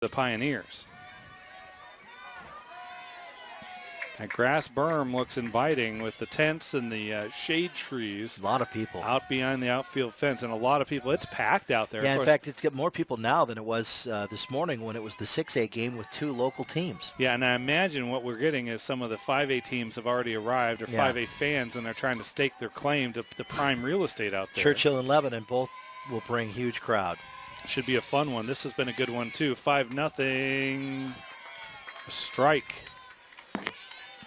the Pioneers. That grass berm looks inviting with the tents and the shade trees. A lot of people out behind the outfield fence, and a lot of people. It's packed out there. Yeah, in fact, it's got more people now than it was this morning when it was the 6A game with 2 local teams. Yeah, and I imagine what we're getting is some of the 5A teams have already arrived, or 5A fans, and they're trying to stake their claim to the prime real estate out there. Churchill and Lebanon both will bring huge crowd. Should be a fun one. This has been a good one, too. 5-0. A strike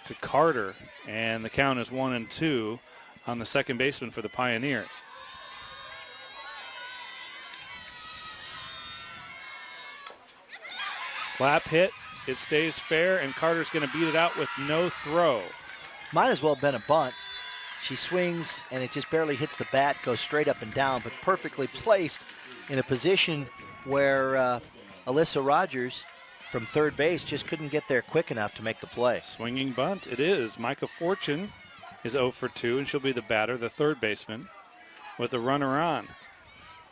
to Carter, and the count is 1-2 on the second baseman for the Pioneers. Slap hit, it stays fair, and Carter's going to beat it out with no throw. Might as well have been a bunt. She swings, and it just barely hits the bat, goes straight up and down, but perfectly placed in a position where Alyssa Rogers from third base just couldn't get there quick enough to make the play. Swinging bunt it is. Micah Fortune is 0 for 2, and she'll be the batter, the third baseman, with the runner on.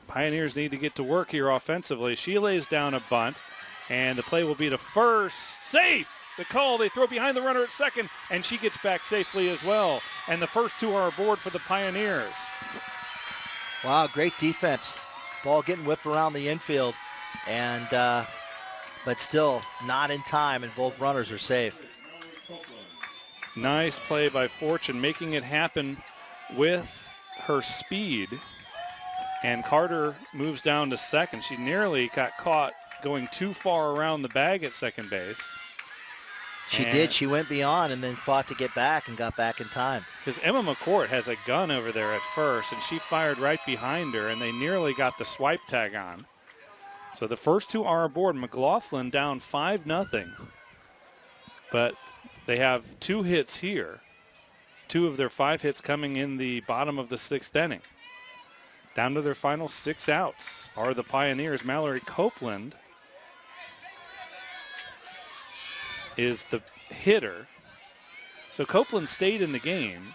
Pioneers need to get to work here offensively. She lays down a bunt, and the play will be to first. Safe! The call, they throw behind the runner at second, and she gets back safely as well. And the first 2 are aboard for the Pioneers. Wow, great defense. Ball getting whipped around the infield, and but still not in time, and both runners are safe. Nice play by Fortune, making it happen with her speed. And Carter moves down to second. She nearly got caught going too far around the bag at second base. She did. She went beyond and then fought to get back and got back in time. Because Emma McCourt has a gun over there at first, and she fired right behind her, and they nearly got the swipe tag on. So the first 2 are aboard. McLaughlin down 5-0. But they have 2 hits here. 2 of their 5 hits coming in the bottom of the 6th inning. Down to their final 6 outs are the Pioneers. Mallory Copeland is the hitter. So Copeland stayed in the game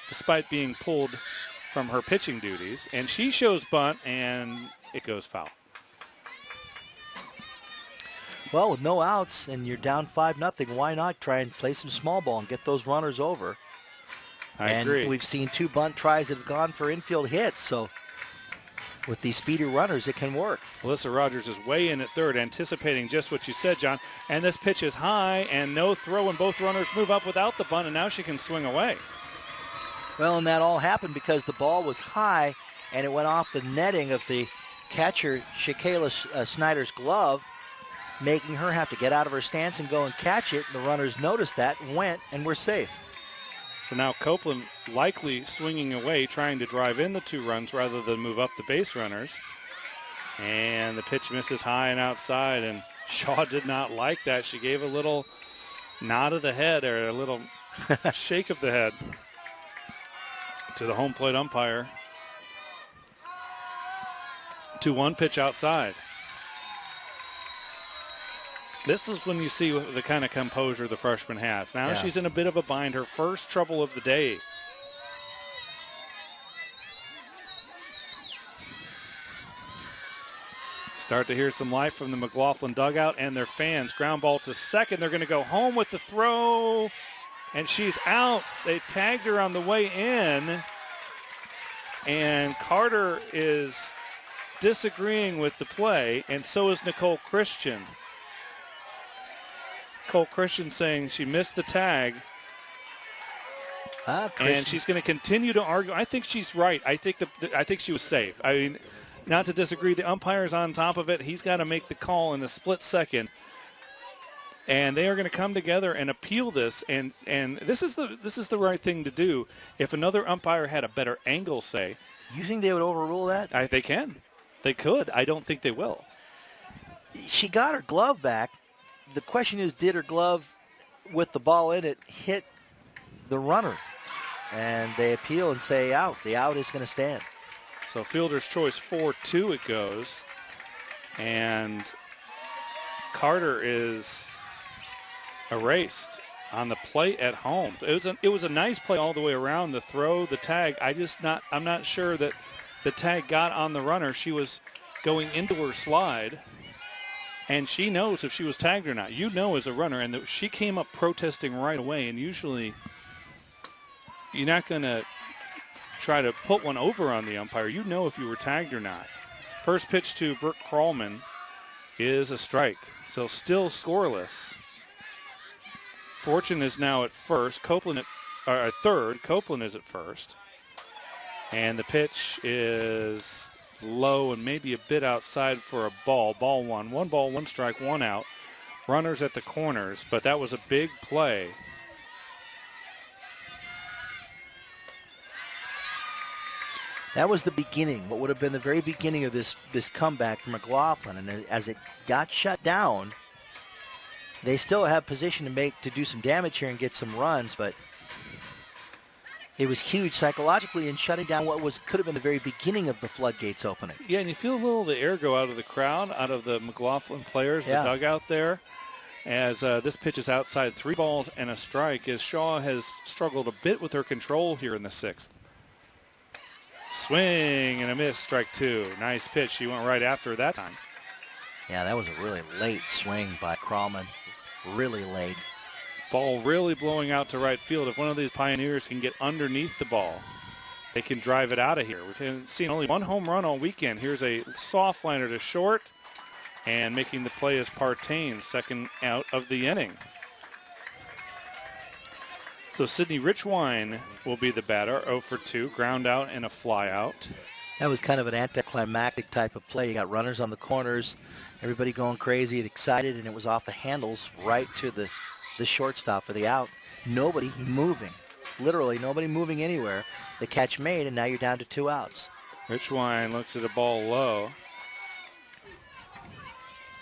despite being pulled from her pitching duties. And she shows bunt, and it goes foul. Well, with no outs and you're down 5-0, why not try and play some small ball and get those runners over? I agree. And we've seen 2 bunt tries that have gone for infield hits, so with these speedy runners, it can work. Alyssa Rogers is way in at third, anticipating just what you said, John. And this pitch is high, and no throw, and both runners move up without the bunt, and now she can swing away. Well, and that all happened because the ball was high, and it went off the netting of the catcher, Shakayla Snyder's glove, making her have to get out of her stance and go and catch it. The runners noticed that, went, and were safe. So now Copeland likely swinging away, trying to drive in the 2 runs rather than move up the base runners. And the pitch misses high and outside, and Shaw did not like that. She gave a little nod of the head, or a little shake of the head to the home plate umpire. 2-1 pitch outside. This is when you see the kind of composure the freshman has. Now she's in a bit of a bind, her first trouble of the day. Start to hear some life from the McLaughlin dugout and their fans. Ground ball to second. They're going to go home with the throw, and she's out. They tagged her on the way in, and Carter is disagreeing with the play, and so is Nicole Christian. Nicole Christian saying she missed the tag, and she's going to continue to argue. I think she's right. I think she was safe. I mean, not to disagree, the umpire's on top of it. He's got to make the call in a split second, and they are going to come together and appeal this. And this is the right thing to do. If another umpire had a better angle, say, you think they would overrule that? They can. They could. I don't think they will. She got her glove back. The question is, did her glove with the ball in it hit the runner? And they appeal and say out. The out is going to stand. So fielder's choice 4-2 it goes. And Carter is erased on the plate at home. It was a nice play all the way around, the throw, the tag. I'm not sure that the tag got on the runner. She was going into her slide. And she knows if she was tagged or not. You know as a runner. And she came up protesting right away. And usually you're not going to try to put one over on the umpire. You know if you were tagged or not. First pitch to Brooke Krallman is a strike. So still scoreless. Fortune is now at first. Copeland at third. Copeland is at first. And the pitch is low and maybe a bit outside for a ball. Ball one. 1 ball, 1 strike, 1 out. Runners at the corners, but that was a big play. That was the beginning, what would have been the very beginning of this comeback for McLaughlin. And as it got shut down, they still have position to do some damage here and get some runs, but it was huge psychologically in shutting down what could have been the very beginning of the floodgates opening. Yeah, and you feel a little of the air go out of the crowd, out of the McLaughlin players, the dugout there, as this pitch is outside. 3 balls and a strike, as Shaw has struggled a bit with her control here in the 6th. Swing and a miss, strike 2. Nice pitch. She went right after it that time. Yeah, that was a really late swing by Krallman. Really late. Ball really blowing out to right field. If one of these Pioneers can get underneath the ball, they can drive it out of here. We've seen only 1 home run all weekend. Here's a soft liner to short, and making the play is Partain, second out of the inning. So Sydney Richwine will be the batter, 0 for 2, ground out and a fly out. That was kind of an anticlimactic type of play. You got runners on the corners, everybody going crazy and excited, and it was off the handles right to the shortstop for the out. Nobody moving. Literally nobody moving anywhere. The catch made, and now you're down to 2 outs. Richwine looks at a ball low.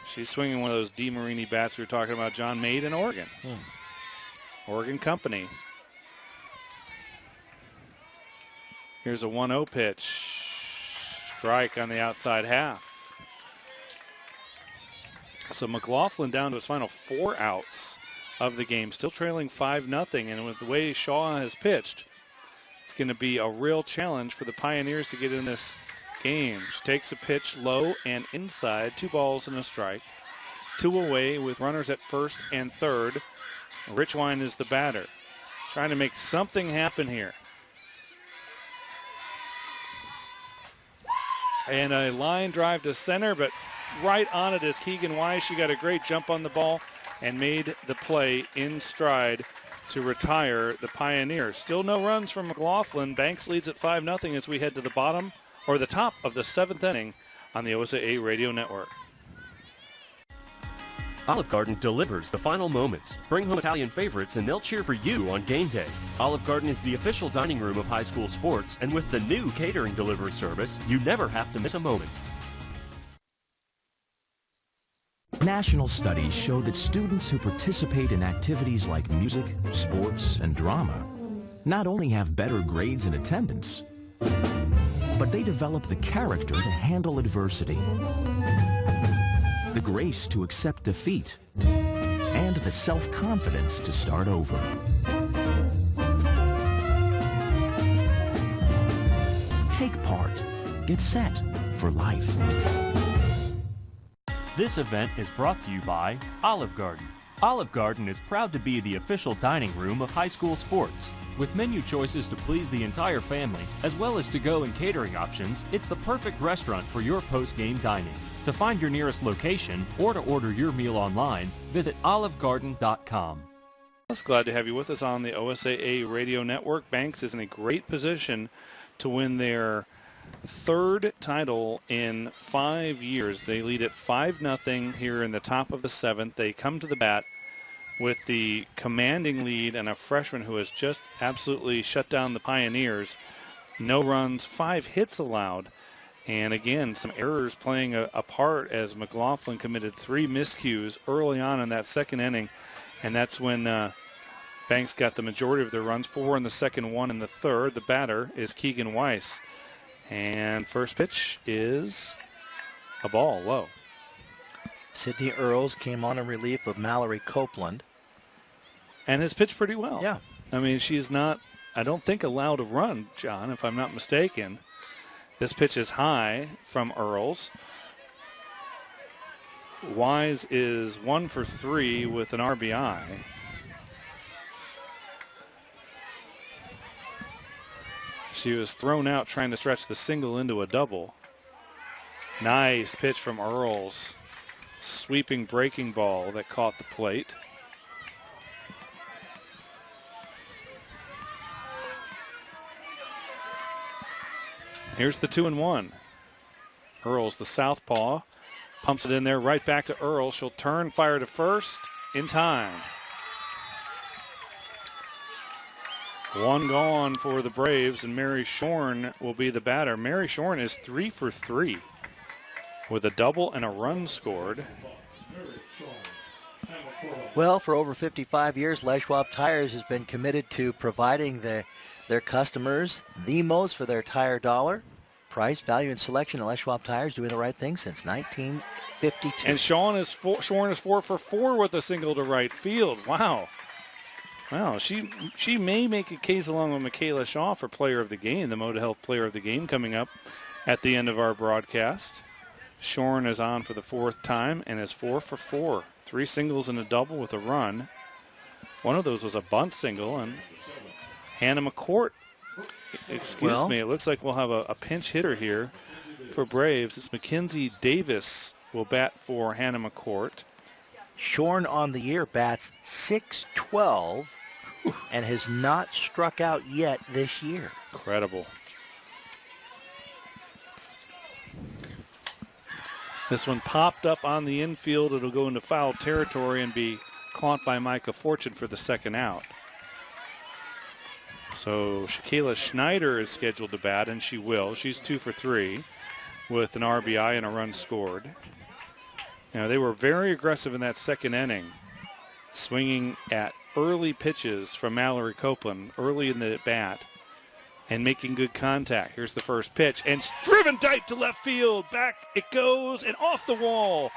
She's swinging one of those DeMarini bats we were talking about, John, made in Oregon. Oregon Company. Here's a 1-0 pitch. Strike on the outside half. So McLaughlin down to his final 4 outs of the game, still trailing 5-0. And with the way Shaw has pitched, it's going to be a real challenge for the Pioneers to get in this game. She takes a pitch low and inside, 2 balls and a strike. 2 away with runners at first and third. Richwine is the batter, trying to make something happen here. And a line drive to center, but right on it is Keegan Wise. She got a great jump on the ball and made the play in stride to retire the Pioneers. Still no runs from McLaughlin. Banks leads at 5-0 as we head to the bottom, or the top of the 7th inning on the OSAA Radio Network. Olive Garden delivers the final moments. Bring home Italian favorites and they'll cheer for you on game day. Olive Garden is the official dining room of high school sports, and with the new catering delivery service, you never have to miss a moment. National studies show that students who participate in activities like music, sports, and drama not only have better grades and attendance, but they develop the character to handle adversity, the grace to accept defeat, and the self-confidence to start over. Take part. Get set for life. This event is brought to you by Olive Garden. Olive Garden is proud to be the official dining room of high school sports. With menu choices to please the entire family, as well as to-go and catering options, it's the perfect restaurant for your post-game dining. To find your nearest location or to order your meal online, visit olivegarden.com. I was glad to have you with us on the OSAA Radio Network. Banks is in a great position to win their 3rd title in 5 years. They lead at 5-0 here in the top of the 7th. They come to the bat with the commanding lead and a freshman who has just absolutely shut down the Pioneers. No runs, 5 hits allowed. And again, some errors playing a part as McLaughlin committed 3 miscues early on in that 2nd inning. And that's when Banks got the majority of their runs, 4 in the 2nd, 1 in the 3rd. The batter is Keegan Weiss. And first pitch is a ball low. Sydney Earls came on in relief of Mallory Copeland. And has pitched pretty well. Yeah. I mean, she's not, I don't think, allowed to run, John, if I'm not mistaken. This pitch is high from Earls. Wise is 1 for 3 with an RBI. She was thrown out trying to stretch the single into a double. Nice pitch from Earls. Sweeping breaking ball that caught the plate. Here's the 2-1. Earls, the southpaw, pumps it in there right back to Earls. She'll turn, fire to first in time. One gone for the Braves, and Mary Shorn will be the batter. Mary Shorn is 3 for 3 with a double and a run scored. Well, for over 55 years, Les Schwab Tires has been committed to providing their customers the most for their tire dollar. Price, value, and selection at Les Schwab Tires, doing the right thing since 1952. And Shorn is 4 for 4 with a single to right field. Wow. Wow, she may make a case along with Michaela Shaw for player of the game, the Moda Health player of the game coming up at the end of our broadcast. Shorn is on for the 4th time and is 4 for 4. 3 singles and a double with a run. One of those was a bunt single, and Hannah McCourt, excuse me, it looks like we'll have a pinch hitter here for Braves. It's Mackenzie Davis will bat for Hannah McCourt. Shorn on the year bats .612 and has not struck out yet this year. Incredible. This one popped up on the infield. It'll go into foul territory and be caught by Micah Fortune for the second out. So Shaquila Schneider is scheduled to bat, and she will. She's 2 for 3 with an RBI and a run scored. You know, they were very aggressive in that second inning, swinging at early pitches from Mallory Copeland early in the bat and making good contact. Here's the first pitch, and it's driven deep to left field. Back it goes and off the wall.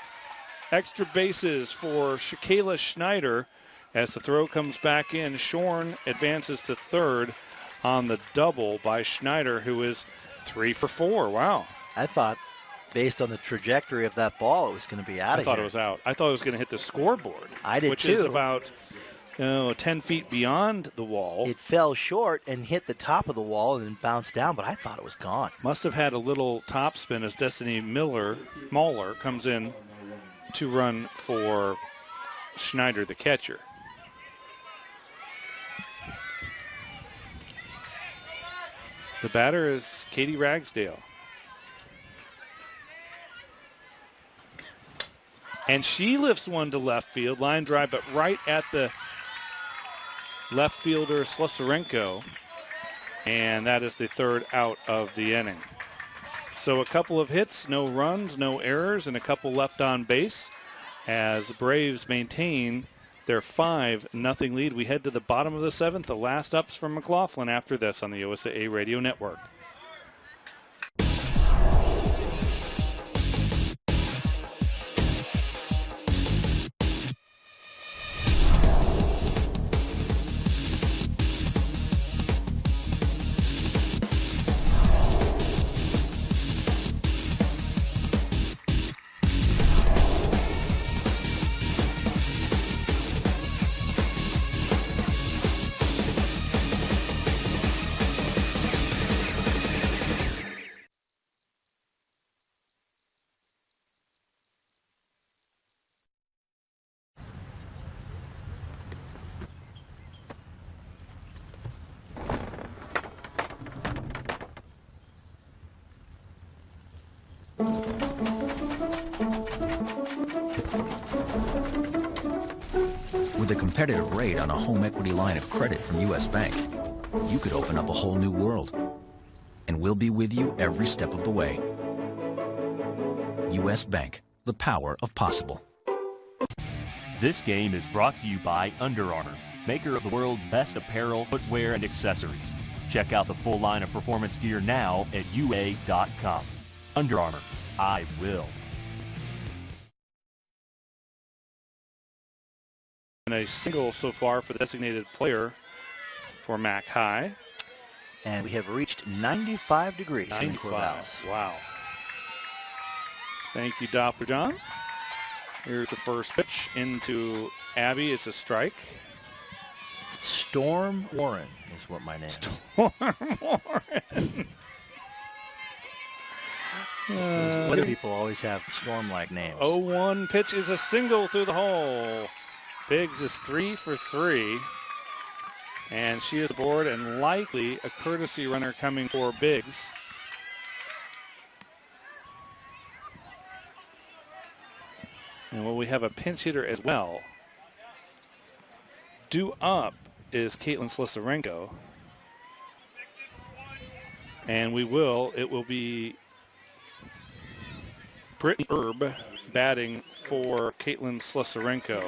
Extra bases for Shaquila Schneider as the throw comes back in. Shorn advances to third on the double by Schneider, who is 3 for 4. Wow. I thought, based on the trajectory of that ball, it was going to be out of here. I thought it was out. I thought it was going to hit the scoreboard. I did which too. Which is about 10 feet beyond the wall. It fell short and hit the top of the wall and then bounced down, but I thought it was gone. Must have had a little topspin as Destiny Mauler comes in to run for Schneider, the catcher. The batter is Katie Ragsdale. And she lifts one to left field, line drive, but right at the left fielder Slusarenko. And that is the third out of the inning. So a couple of hits, no runs, no errors, and a couple left on base as the Braves maintain their 5-0 lead. We head to the bottom of the 7th. The last ups from McLaughlin after this on the OSA Radio Network. With a competitive rate on a home equity line of credit from U.S. Bank, you could open up a whole new world. And we'll be with you every step of the way. U.S. Bank, the power of possible. This game is brought to you by Under Armour, maker of the world's best apparel, footwear, and accessories. Check out the full line of performance gear now at UA.com. Under Armour, I will. And a single so far for the designated player for Mac High. And we have reached 95 degrees. 95. Wow. Thank you, Doppler John. Here's the first pitch into Abby. It's a strike. Storm Warren is what my name is. Storm Warren. Those weather people always have storm-like names. 0-1 pitch is a single through the hole. Biggs is 3 for 3. And she is aboard, and likely a courtesy runner coming for Biggs. And well, we have a pinch hitter as well. Due up is Caitlin Slisarenko. And it will be Brittany Erb batting for Caitlin Slisarenko.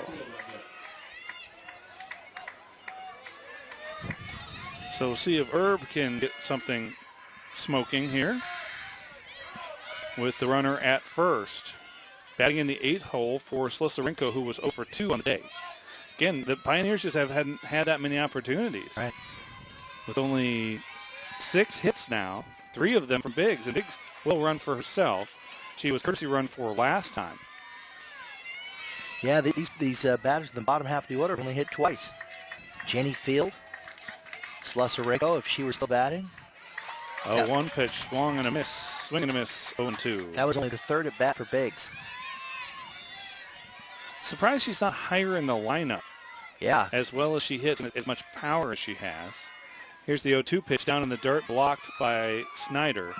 So we'll see if Erb can get something smoking here with the runner at first. Batting in the 8th hole for Slisarenko, who was 0 for 2 on the day. Again, the Pioneers just hadn't had that many opportunities. Right. With only 6 hits now, 3 of them from Biggs. And Biggs will run for herself. She was courtesy run for last time. Yeah, these batters in the bottom half of the order have only hit twice. Jenny Field, Slisarenko, if she were still batting. 0-1 pitch, swung and a miss, swing and a miss, 0-2. That was only the 3rd at bat for Biggs. Surprised she's not higher in the lineup. Yeah. As well as she hits and as much power as she has. Here's the 0-2 pitch down in the dirt, blocked by Snyder.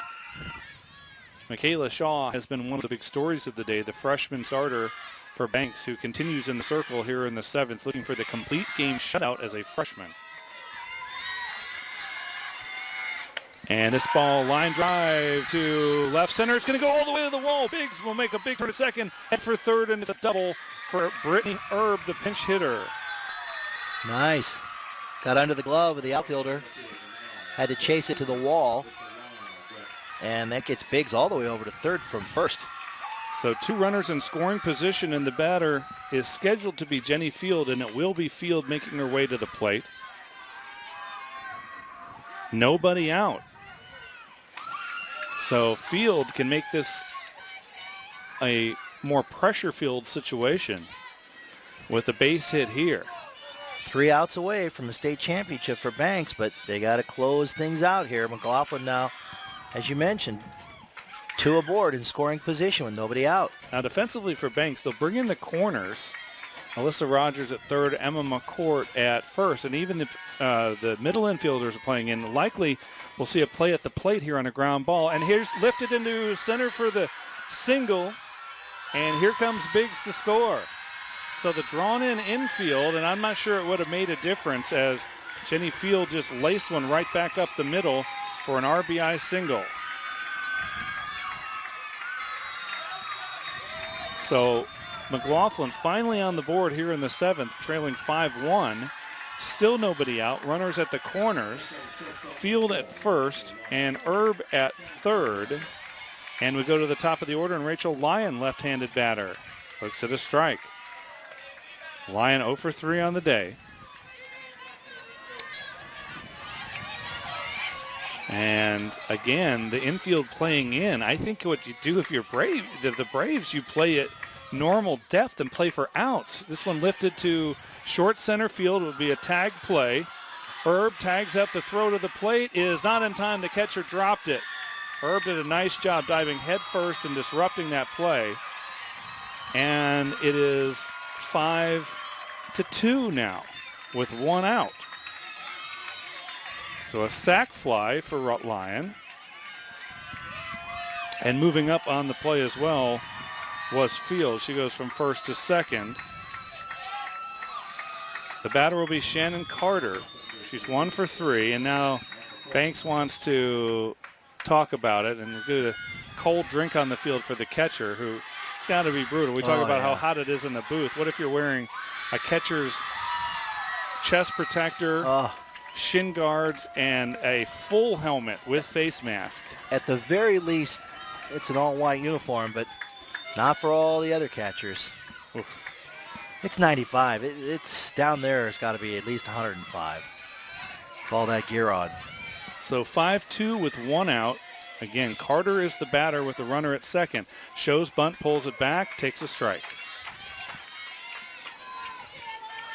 Michaela Shaw has been one of the big stories of the day, the freshman starter for Banks, who continues in the circle here in the 7th, looking for the complete game shutout as a freshman. And this ball, line drive to left center. It's going to go all the way to the wall. Biggs will make a big turn at second, head for third, and it's a double for Brittany Erb, the pinch hitter. Nice. Got under the glove of the outfielder. Had to chase it to the wall. And that gets Biggs all the way over to third from first. So 2 runners in scoring position, and the batter is scheduled to be Jenny Field, and it will be Field making her way to the plate. Nobody out. So Field can make this a more pressure-filled situation with a base hit here. 3 outs away from a state championship for Banks, but they got to close things out here. McLaughlin now, as you mentioned, 2 aboard in scoring position with nobody out. Now defensively for Banks, they'll bring in the corners. Alyssa Rogers at third, Emma McCourt at first, and even the middle infielders are playing in. Likely we'll see a play at the plate here on a ground ball. And here's lifted into center for the single, and here comes Biggs to score. So the drawn-in infield, and I'm not sure it would have made a difference as Jenny Field just laced one right back up the middle for an RBI single. So McLaughlin finally on the board here in the 7th, trailing 5-1. Still nobody out. Runners at the corners. Field at first and Erb at third. And we go to the top of the order, and Rachel Lyon, left-handed batter, looks at a strike. Lyon 0 for 3 on the day. And again, the infield playing in. I think what you do if you're Brave, the Braves, you play at normal depth and play for outs. This one lifted to short center field. It would be a tag play. Erb tags up the throw to the plate. Is not in time. The catcher dropped it. Erb did a nice job diving head first and disrupting that play. And it is 5-2 now with 1 out. So a sac fly for Lyon. And moving up on the play as well was Field. She goes from first to second. The batter will be Shannon Carter. She's 1 for 3, and now Banks wants to talk about it, and we'll do a cold drink on the field for the catcher, who it's got to be brutal. We talk about how hot it is in the booth. What if you're wearing a catcher's chest protector, shin guards, and a full helmet with face mask? At the very least, it's an all-white uniform, but not for all the other catchers. Oof. It's 95. It's down there. It's got to be at least 105 with all that gear on. So 5-2 with 1 out. Again, Carter is the batter with the runner at second. Shows bunt, pulls it back, takes a strike.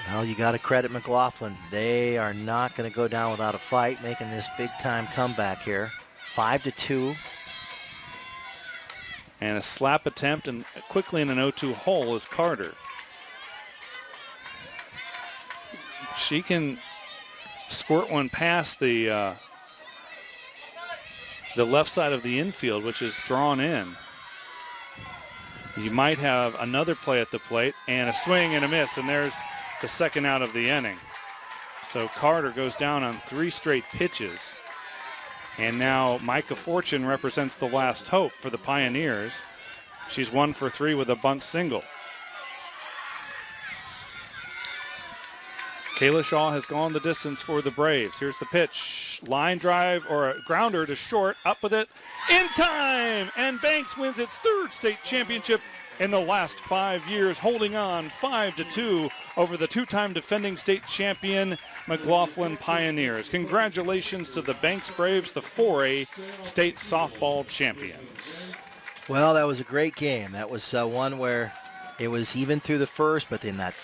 Well, you got to credit McLaughlin. They are not going to go down without a fight, making this big-time comeback here. 5-2. And a slap attempt, and quickly in an 0-2 hole is Carter. She can squirt one past the left side of the infield, which is drawn in. You might have another play at the plate and a swing and a miss, and there's the second out of the inning. So Carter goes down on 3 straight pitches. And now Micah Fortune represents the last hope for the Pioneers. She's 1 for 3 with a bunt single. Kayla Shaw has gone the distance for the Braves. Here's the pitch. Line drive or a grounder to short. Up with it. In time! And Banks wins its 3rd state championship in the last 5 years, holding on 5-2 over the 2-time defending state champion McLaughlin Pioneers. Congratulations to the Banks Braves, the 4A state softball champions. Well, that was a great game. That was one where it was even through the first, but in that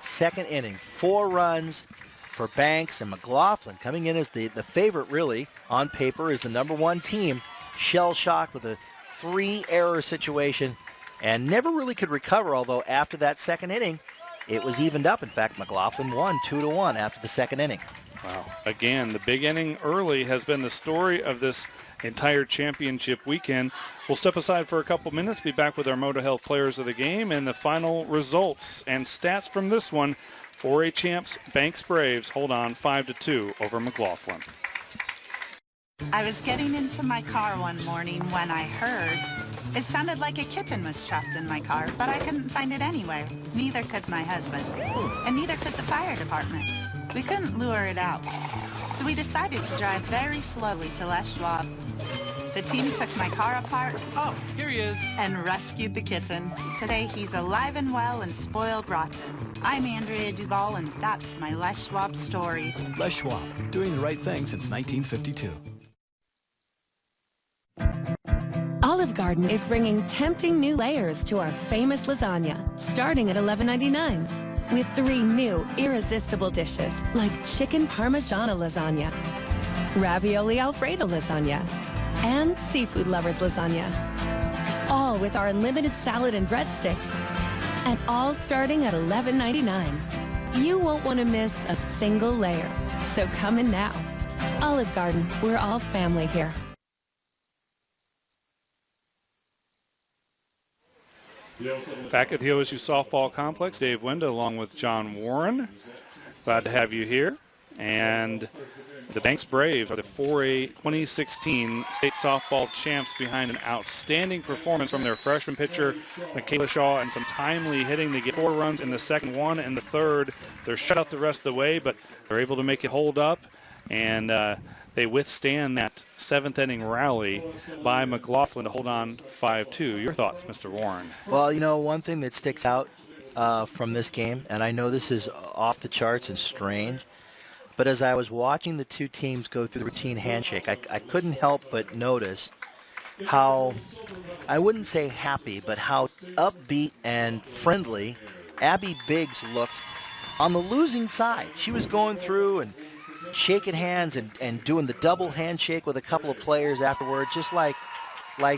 second inning, 4 runs for Banks, and McLaughlin coming in as the favorite, really, on paper, is the #1 team, shell-shocked with a 3-error situation, and never really could recover, although after that second inning, it was evened up. In fact, McLaughlin won 2-1 after the second inning. Wow. Again, the big inning early has been the story of this entire championship weekend. We'll step aside for a couple minutes, be back with our Moto Health players of the game and the final results and stats from this one. 4A champs Banks Braves hold on 5-2 over McLaughlin. I was getting into my car one morning when I heard it sounded like a kitten was trapped in my car, but I couldn't find it anywhere. Neither could my husband, and neither could the fire department. We couldn't lure it out. So we decided to drive very slowly to Les Schwab. The team took my car apart. Oh, here he is. And rescued the kitten. Today he's alive and well and spoiled rotten. I'm Andrea Duvall, and that's my Les Schwab story. Les Schwab, doing the right thing since 1952. Olive Garden is bringing tempting new layers to our famous lasagna, starting at $11.99. With 3 new, irresistible dishes like chicken parmigiana lasagna, ravioli alfredo lasagna, and seafood lovers lasagna. All with our unlimited salad and breadsticks, and all starting at $11.99. You won't want to miss a single layer, so come in now. Olive Garden, we're all family here. Back at the OSU softball complex, Dave Wenda along with John Warren. Glad to have you here. And the Banks Braves are the 4A 2016 state softball champs behind an outstanding performance from their freshman pitcher, Michaela Shaw, and some timely hitting. They get 4 runs in the second, 1 in the third. They're shut out the rest of the way, but they're able to make it hold up. And they withstand that 7th inning rally by McLaughlin to hold on 5-2. Your thoughts, Mr. Warren? Well, you know, one thing that sticks out from this game, and I know this is off the charts and strange, but as I was watching the 2 teams go through the routine handshake, I couldn't help but notice how, I wouldn't say happy, but how upbeat and friendly Abby Biggs looked on the losing side. She was going through and shaking hands and doing the double handshake with a couple of players afterward, just like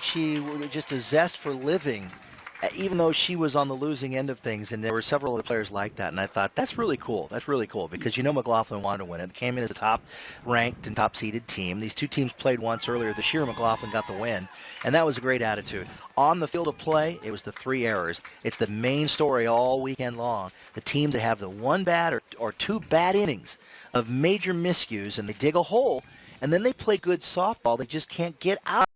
she just a zest for living, even though she was on the losing end of things. And there were several other players like that, and I thought that's really cool. That's really cool because you know McLaughlin wanted to win it. Came in as the top ranked and top seeded team. These 2 teams played once earlier this year. McLaughlin got the win, and that was a great attitude. On the field of play, it was the 3 errors. It's the main story all weekend long. The teams that have the 1 bad or 2 bad innings of major miscues, and they dig a hole, and then they play good softball. They just can't get out.